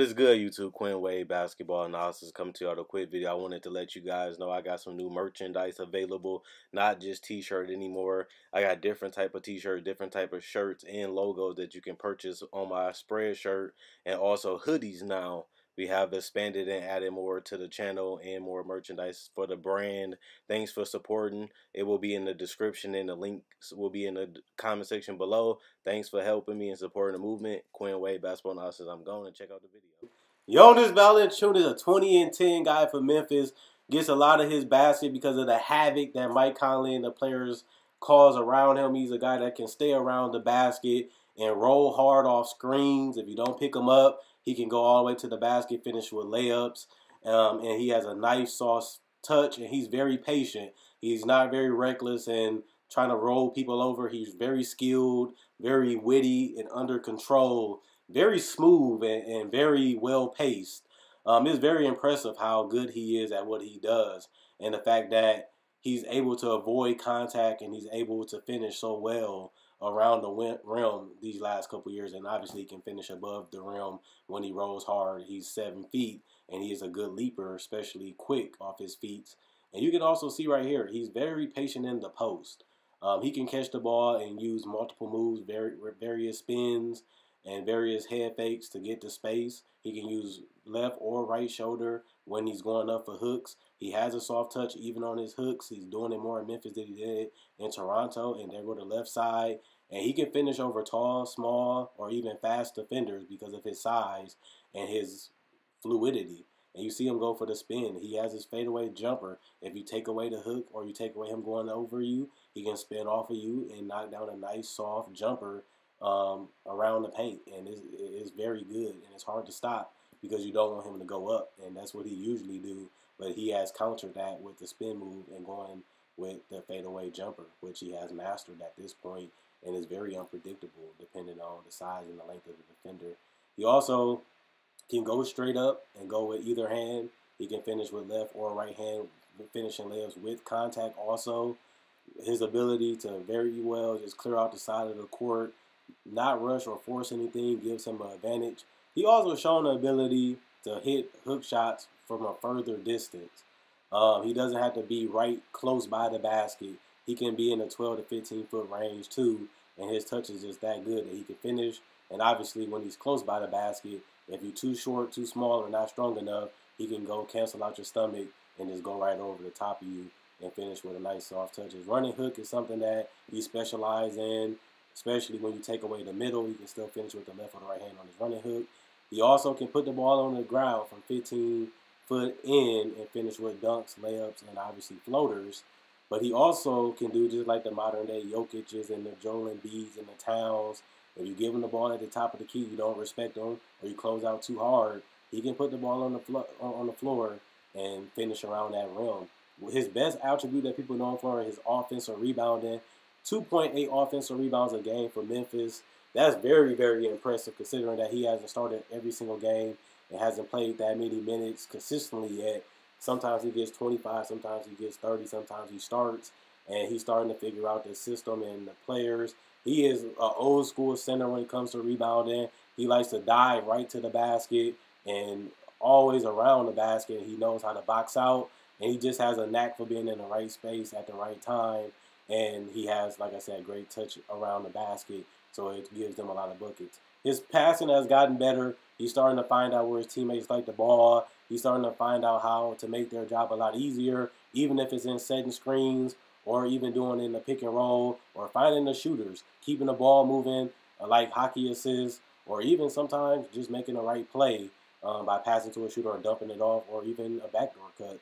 is good, YouTube? Quinn Wade Basketball Analysis coming to you with a quick video. I wanted to let you guys know I got some new merchandise available, not just t-shirt anymore. I got different type of t-shirts, different type of shirts and logos that you can purchase on my spread shirt, and also hoodies now. We have expanded and added more to the channel and more merchandise for the brand. Thanks for supporting. It will be in the description and the links will be in the comment section below. Thanks for helping me and supporting the movement. Quinn Wade Basketball Analysis. I'm going to check out the video. Jonas Valanciunas, a 20-10 guy for Memphis, gets a lot of his basket because of the havoc that Mike Conley and the players cause around him. He's a guy that can stay around the basket and roll hard off screens. If you don't pick him up, he can go all the way to the basket, finish with layups. And he has a nice, soft touch, and he's very patient. He's not very reckless and trying to roll people over. He's very skilled, very witty, and under control. Very smooth and very well paced. It's very impressive how good he is at what he does, and the fact that he's able to avoid contact and he's able to finish so well around the rim these last couple years. And obviously he can finish above the rim when he rolls hard. He's 7 feet and he is a good leaper, especially quick off his feet. And you can also see right here, he's very patient in the post. He can catch the ball and use multiple moves, various spins, and various head fakes to get to space. He can use left or right shoulder when he's going up for hooks. He has a soft touch even on his hooks. He's doing it more in Memphis than he did in Toronto, and there go the left side. And he can finish over tall, small, or even fast defenders because of his size and his fluidity. And you see him go for the spin. He has his fadeaway jumper. If you take away the hook or you take away him going over you, he can spin off of you and knock down a nice soft jumper around the paint. And it's very good, and it's hard to stop because you don't want him to go up, and that's what he usually do. But he has countered that with the spin move and going with the fadeaway jumper, which he has mastered at this point, and is very unpredictable depending on the size and the length of the defender. He also can go straight up and go with either hand. He can finish with left or right hand, finishing layups with contact also. His ability to very well just clear out the side of the court, not rush or force anything, gives him an advantage. He also shown the ability to hit hook shots from a further distance. He doesn't have to be right close by the basket. He can be in the 12 to 15 foot range too, and his touch is just that good that he can finish. And obviously when he's close by the basket, if you're too short, too small, or not strong enough, he can go cancel out your stomach and just go right over the top of you and finish with a nice soft touch. His running hook is something that he specializes in, especially when you take away the middle. He can still finish with the left or the right hand on his running hook. He also can put the ball on the ground from 15 foot in and finish with dunks, layups, and obviously floaters. But he also can do just like the modern day Jokic's and the Joel Embiid's and the Towns. If you give him the ball at the top of the key, you don't respect him, or you close out too hard, he can put the ball on the floor and finish around that rim. His best attribute that people know him for is his offensive rebounding. 2.8 offensive rebounds a game for Memphis. That's very, very impressive considering that he hasn't started every single game and hasn't played that many minutes consistently yet. Sometimes he gets 25, sometimes he gets 30, sometimes he starts, and he's starting to figure out the system and the players. He is an old school center when it comes to rebounding. He likes to dive right to the basket and always around the basket. He knows how to box out, and he just has a knack for being in the right space at the right time. And he has, like I said, great touch around the basket, so it gives them a lot of buckets. His passing has gotten better. He's starting to find out where his teammates like the ball. He's starting to find out how to make their job a lot easier, even if it's in setting screens or even doing it in the pick and roll or finding the shooters, keeping the ball moving like hockey assists, or even sometimes just making the right play by passing to a shooter or dumping it off, or even a backdoor cut.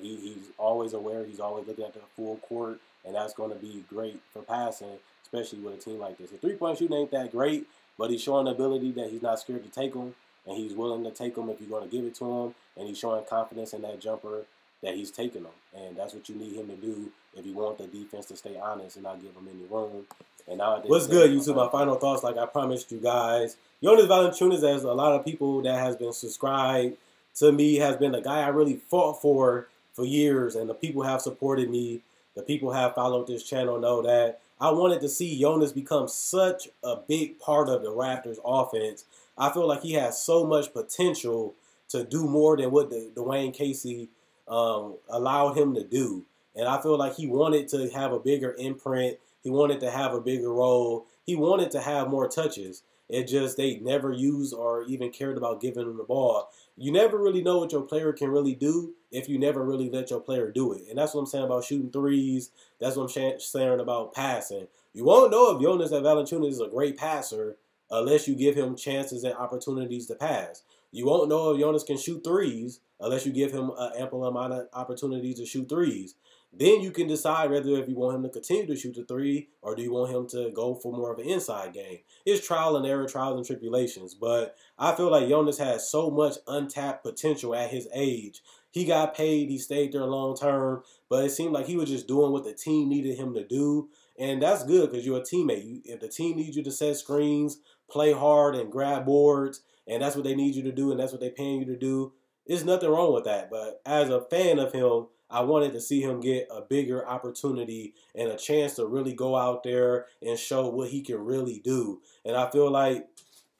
He's always aware. He's always looking at the full court, and that's going to be great for passing, especially with a team like this. The three-point shooting ain't that great, but he's showing the ability that he's not scared to take them, and he's willing to take them if you're going to give it to him, and he's showing confidence in that jumper that he's taking them. And that's what you need him to do if you want the defense to stay honest and not give them any room. And now what's good, YouTube? My final thoughts, like I promised you guys. Jonas Valanciunas, as a lot of people that has been subscribed to me, has been a guy I really fought for years, and the people have supported me. The people have followed this channel know that I wanted to see Jonas become such a big part of the Raptors offense. I feel like he has so much potential to do more than what Dwayne Casey allowed him to do. And I feel like he wanted to have a bigger imprint. He wanted to have a bigger role. He wanted to have more touches. It just they never used or even cared about giving him the ball. You never really know what your player can really do if you never really let your player do it. And that's what I'm saying about shooting threes. That's what I'm saying about passing. You won't know if Jonas Valanciunas is a great passer unless you give him chances and opportunities to pass. You won't know if Jonas can shoot threes unless you give him an ample amount of opportunities to shoot threes. Then you can decide whether if you want him to continue to shoot the three or do you want him to go for more of an inside game. It's trial and error, trials and tribulations. But I feel like Jonas has so much untapped potential at his age. He got paid. He stayed there long term. But it seemed like he was just doing what the team needed him to do. And that's good because you're a teammate. If the team needs you to set screens, play hard, and grab boards, and that's what they need you to do, and that's what they're paying you to do, there's nothing wrong with that. But as a fan of him, I wanted to see him get a bigger opportunity and a chance to really go out there and show what he can really do. And I feel like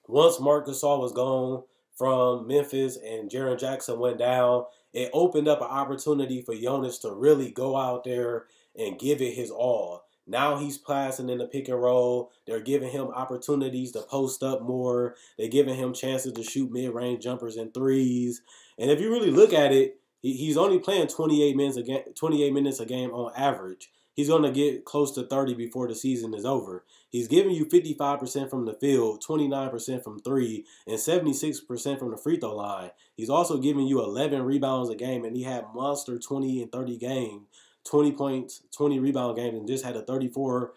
once Marc Gasol was gone from Memphis and Jaren Jackson went down, it opened up an opportunity for Jonas to really go out there and give it his all. Now he's passing in the pick and roll. They're giving him opportunities to post up more. They're giving him chances to shoot mid-range jumpers and threes. And if you really look at it, he's only playing 28 minutes a game on average. He's going to get close to 30 before the season is over. He's giving you 55% from the field, 29% from three, and 76% from the free throw line. He's also giving you 11 rebounds a game, and he had monster 20 and 30 game, 20 points, 20 rebound game, and just had a 34-20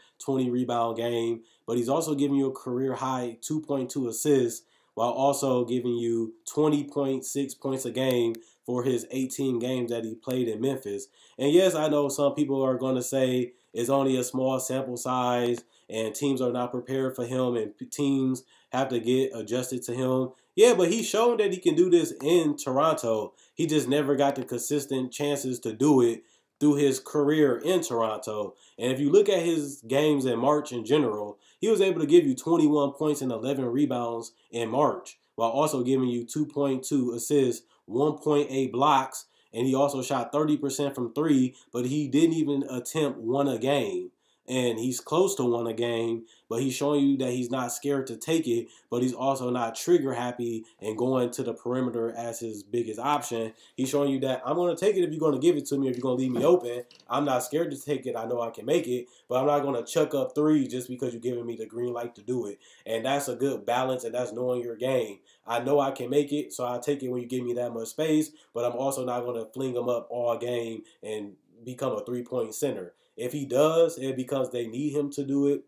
rebound game. But he's also giving you a career high 2.2 assists while also giving you 20.6 points a game for his 18 games that he played in Memphis. And yes, I know some people are going to say it's only a small sample size and teams are not prepared for him and teams have to get adjusted to him. Yeah, but he's shown that he can do this in Toronto. He just never got the consistent chances to do it through his career in Toronto. And if you look at his games in March in general, he was able to give you 21 points and 11 rebounds in March, while also giving you 2.2 assists, 1.8 blocks, and he also shot 30% from three, but he didn't even attempt one a game. And he's close to one a game, but he's showing you that he's not scared to take it, but he's also not trigger happy and going to the perimeter as his biggest option. He's showing you that I'm going to take it if you're going to give it to me, if you're going to leave me open. I'm not scared to take it. I know I can make it, but I'm not going to chuck up three just because you're giving me the green light to do it. And that's a good balance, and that's knowing your game. I know I can make it, so I'll take it when you give me that much space, but I'm also not going to fling them up all game and become a three-point center. If he does, it's because they need him to do it.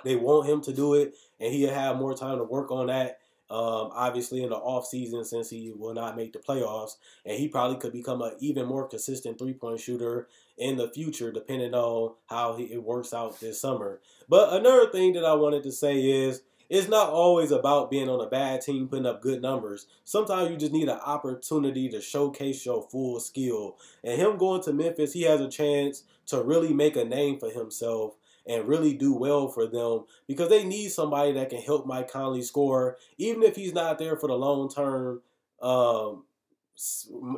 They want him to do it, and he'll have more time to work on that, obviously, in the offseason since he will not make the playoffs. And he probably could become an even more consistent three-point shooter in the future, depending on how it works out this summer. But another thing that I wanted to say is, it's not always about being on a bad team, putting up good numbers. Sometimes you just need an opportunity to showcase your full skill. And him going to Memphis, he has a chance to really make a name for himself and really do well for them because they need somebody that can help Mike Conley score, even if he's not there for the long-term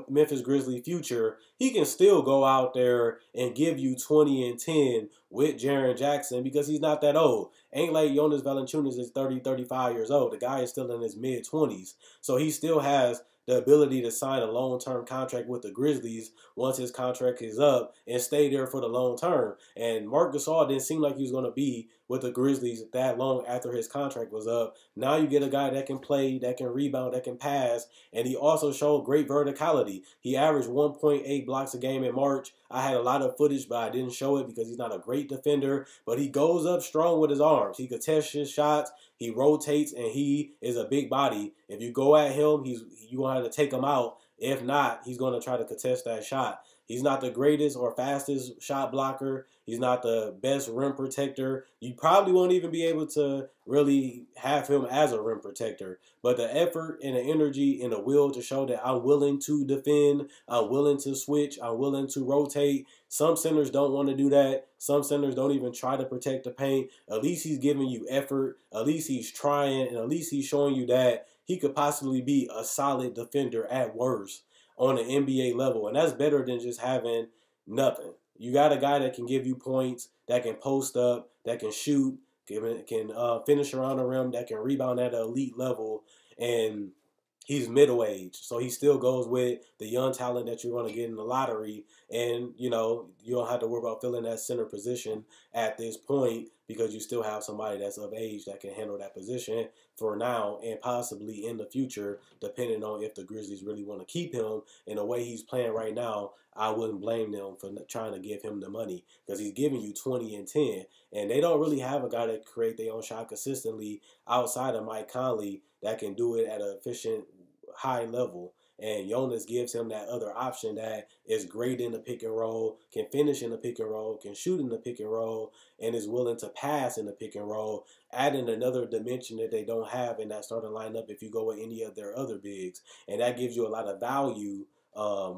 Memphis Grizzlies future. He can still go out there and give you 20 and 10 with Jaren Jackson because he's not that old. Ain't like Jonas Valanciunas is 30, 35 years old. The guy is still in his mid-20s. So he still has the ability to sign a long-term contract with the Grizzlies once his contract is up and stay there for the long term. And Marc Gasol didn't seem like he was going to be with the Grizzlies that long after his contract was up. Now you get a guy that can play, that can rebound, that can pass, and he also showed great verticality. He averaged 1.8 blocks a game in March. I had a lot of footage, but I didn't show it because he's not a great defender, but he goes up strong with his arms. He could test his shots. He rotates, and he is a big body. If you go at him, you're going to have to take him out. If not, he's going to try to contest that shot. He's not the greatest or fastest shot blocker. He's not the best rim protector. You probably won't even be able to really have him as a rim protector. But the effort and the energy and the will to show that I'm willing to defend, I'm willing to switch, I'm willing to rotate. Some centers don't want to do that. Some centers don't even try to protect the paint. At least he's giving you effort. At least he's trying. And at least he's showing you that he could possibly be a solid defender at worst on an NBA level. And that's better than just having nothing. You got a guy that can give you points, that can post up, that can shoot, can finish around the rim, that can rebound at an elite level, and he's middle age, so he still goes with the young talent that you're going to get in the lottery. And you don't have to worry about filling that center position at this point because you still have somebody that's of age that can handle that position for now and possibly in the future, depending on if the Grizzlies really want to keep him. In the way he's playing right now, I wouldn't blame them for trying to give him the money because he's giving you 20 and 10, and they don't really have a guy that create their own shot consistently outside of Mike Conley that can do it at an efficient high level. And Jonas gives him that other option that is great in the pick and roll, can finish in the pick and roll, can shoot in the pick and roll, and is willing to pass in the pick and roll, adding another dimension that they don't have in that starting lineup if you go with any of their other bigs. And that gives you a lot of value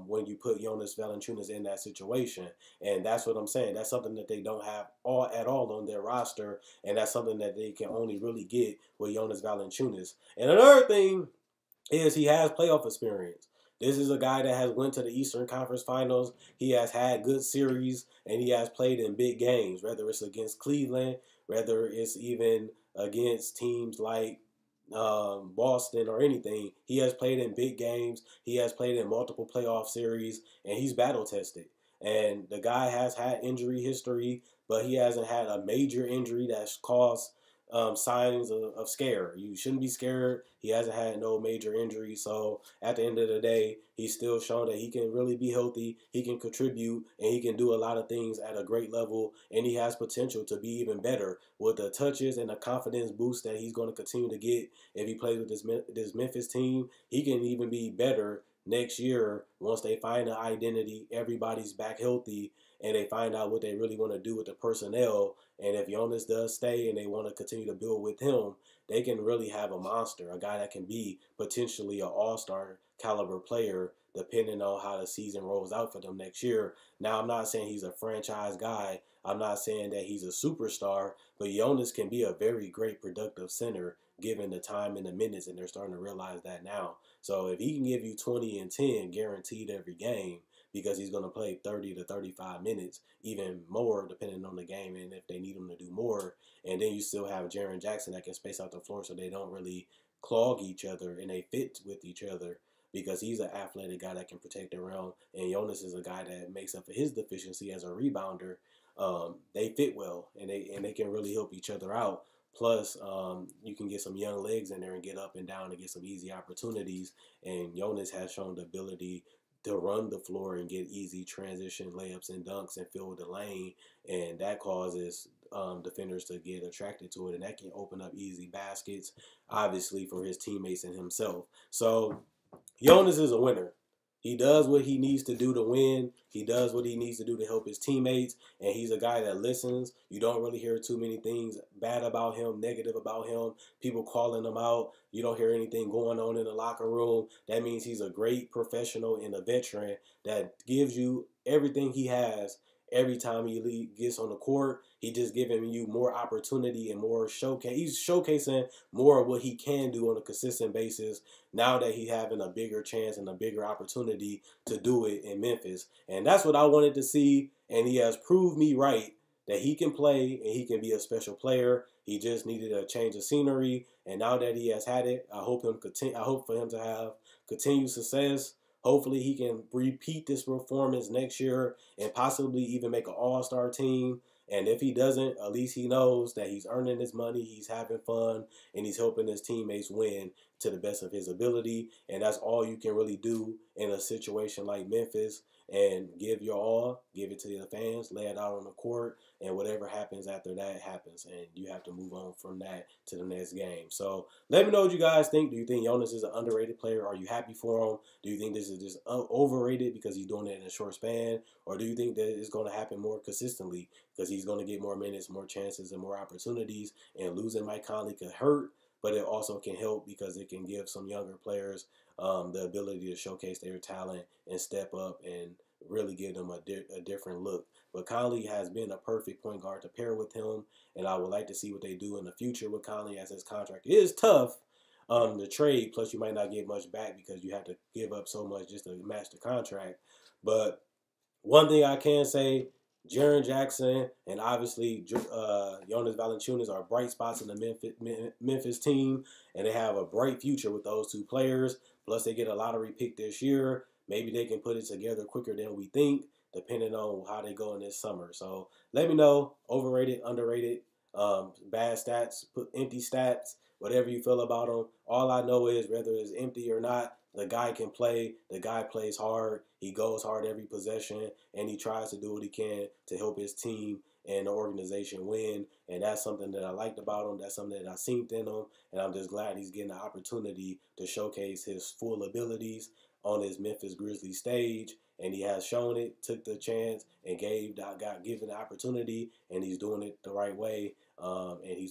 when you put Jonas Valanciunas in that situation. And that's what I'm saying. That's something that they don't have at all on their roster, and that's something that they can only really get with Jonas Valanciunas. And another thing is he has playoff experience. This is a guy that has went to the Eastern Conference Finals. He has had good series, and he has played in big games, whether it's against Cleveland, whether it's even against teams like Boston or anything. He has played in big games. He has played in multiple playoff series, and he's battle tested. And the guy has had injury history, but he hasn't had a major injury that's caused signs of scare. You shouldn't be scared. He hasn't had no major injury. So at the end of the day, he's still shown that he can really be healthy. He can contribute, and he can do a lot of things at a great level. And he has potential to be even better with the touches and the confidence boost that he's going to continue to get if he plays with this Memphis team. He can even be better next year once they find an identity, everybody's back healthy, and they find out what they really want to do with the personnel. And if Jonas does stay and they want to continue to build with him, they can really have a monster, a guy that can be potentially an all-star caliber player depending on how the season rolls out for them next year. Now, I'm not saying he's a franchise guy. I'm not saying that he's a superstar, but Jonas can be a very great productive center given the time and the minutes, and they're starting to realize that now. So if he can give you 20 and 10 guaranteed every game, because he's going to play 30 to 35 minutes, even more depending on the game and if they need him to do more. And then you still have Jaren Jackson that can space out the floor so they don't really clog each other and they fit with each other because he's an athletic guy that can protect the rim. And Jonas is a guy that makes up for his deficiency as a rebounder. They fit well and they can really help each other out. Plus, you can get some young legs in there and get up and down and get some easy opportunities. And Jonas has shown the ability to run the floor and get easy transition layups and dunks and fill the lane, and that causes defenders to get attracted to it, and that can open up easy baskets, obviously, for his teammates and himself. So Jonas is a winner. He does what he needs to do to win. He does what he needs to do to help his teammates. And he's a guy that listens. You don't really hear too many things bad about him, negative about him, people calling him out. You don't hear anything going on in the locker room. That means he's a great professional and a veteran that gives you everything he has. Every time he gets on the court, he just giving you more opportunity and more showcase. He's showcasing more of what he can do on a consistent basis now that he's having a bigger chance and a bigger opportunity to do it in Memphis. And that's what I wanted to see, and he has proved me right that he can play and he can be a special player. He just needed a change of scenery, and now that he has had it, I hope for him to have continued success. Hopefully he can repeat this performance next year and possibly even make an all-star team. And if he doesn't, at least he knows that he's earning his money, he's having fun, and he's helping his teammates win to the best of his ability. And that's all you can really do in a situation like Memphis. and give your all, give it to the fans, lay it out on the court, and whatever happens after that happens, and you have to move on from that to the next game. So let me know what you guys think. Do you think Jonas is an underrated player? Are you happy for him? Do you think this is just overrated because he's doing it in a short span? Or do you think that it's going to happen more consistently because he's going to get more minutes, more chances, and more opportunities? And losing Mike Conley could hurt, but it also can help because it can give some younger players the ability to showcase their talent and step up and really give them a different look. But Conley has been a perfect point guard to pair with him, and I would like to see what they do in the future with Conley, as his contract is tough to trade. Plus, you might not get much back because you have to give up so much just to match the contract. But one thing I can say, Jaren Jackson and obviously Jonas Valanciunas are bright spots in the Memphis team, and they have a bright future with those two players. Plus, they get a lottery pick this year. Maybe they can put it together quicker than we think, depending on how they go in this summer. So let me know, overrated, underrated, bad stats, empty stats, whatever you feel about them. All I know is whether it's empty or not, the guy can play. The guy plays hard. He goes hard every possession, and he tries to do what he can to help his team and the organization win. And that's something that I liked about him. That's something that I seen in him. And I'm just glad he's getting the opportunity to showcase his full abilities on his Memphis Grizzlies stage. And he has shown it, took the chance, and got given the opportunity, and he's doing it the right way. And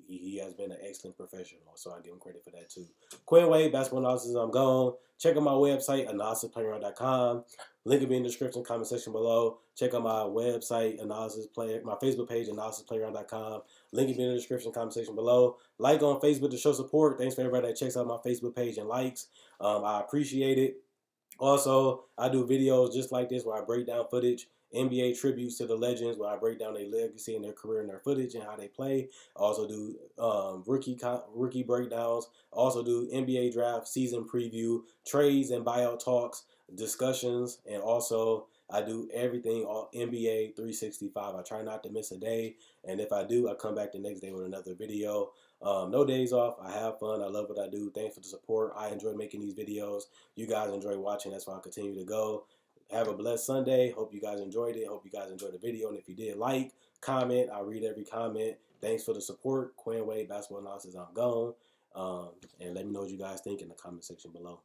he has been an excellent professional, so I give him credit for that too. Quinn Wade, basketball analysis. I'm gone. Check out my website, analysisplayground.com. Link will be in the description, comment section below. Check out my website, my Facebook page, analysisplayground.com. Link will be in the description, comment section below. Like on Facebook to show support. Thanks for everybody that checks out my Facebook page and likes. I appreciate it. Also, I do videos just like this where I break down footage, NBA tributes to the legends, where I break down their legacy and their career and their footage and how they play. I also do rookie breakdowns. I also do NBA draft season preview, trades and buyout talks, discussions, and also I do everything all NBA 365. I try not to miss a day, and if I do, I come back the next day with another video. No days off. I have fun. I love what I do. Thanks for the support. I enjoy making these videos. You guys enjoy watching. That's why I continue to go. Have a blessed Sunday. Hope you guys enjoyed it. Hope you guys enjoyed the video. And if you did, like, comment. I read every comment. Thanks for the support. Quinn Wade, basketball analysis. I'm gone. And let me know what you guys think in the comment section below.